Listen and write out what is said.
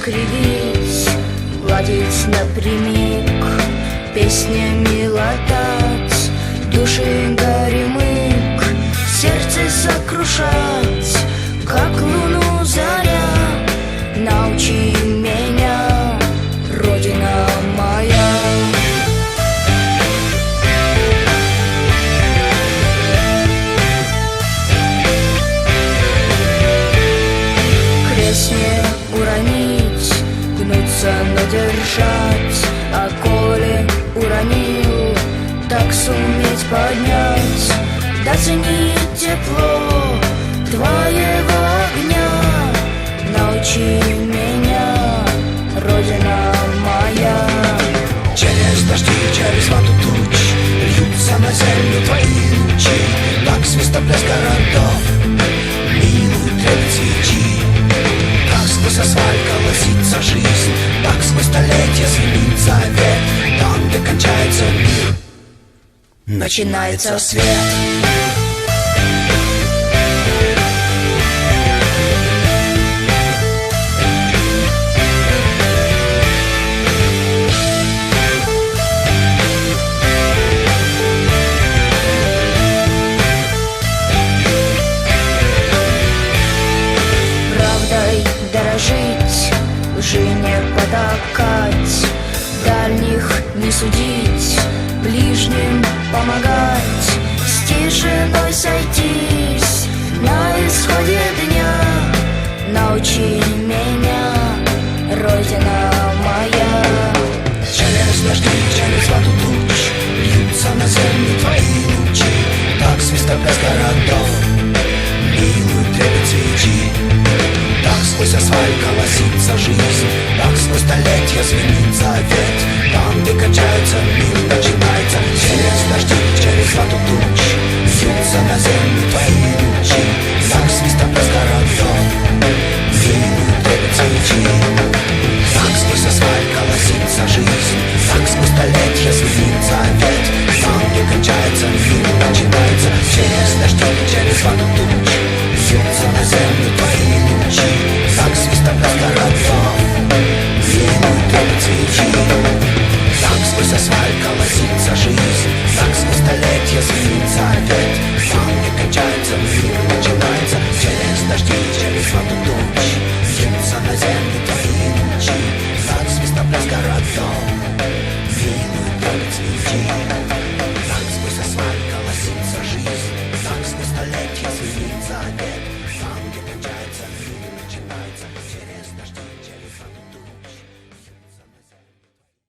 Кривить, гладить напрямик, песнями латать души горемык, сердце сокрушать, как луну заря. Научи меня, Родина моя. Крест не уронить, гнуться, но держать, а коли уронил, так суметь поднять, да ценить тепло твоего огня. Научи меня, Родина моя. Через дожди, через вату туч льются на землю твои лучи, так свистоплеск городов минует трепет свечи. Так сквозь асфальт колосится жизнь, так сквозь столетия звенит завет. Там, где кончается мир, начинается свет. Дорожить, лжи не потакать, дальних не судить, ближним помогать, с тишиной сойтись на исходе дня. Научи меня, Родина моя. Через дожди, через вату туч льются на землю твои лучи, так свистоплеск городов минует трепет свечи. Так сквозь асфальт колосится жизнь, так сквозь столетия звенит завет. Там, где кончается мир,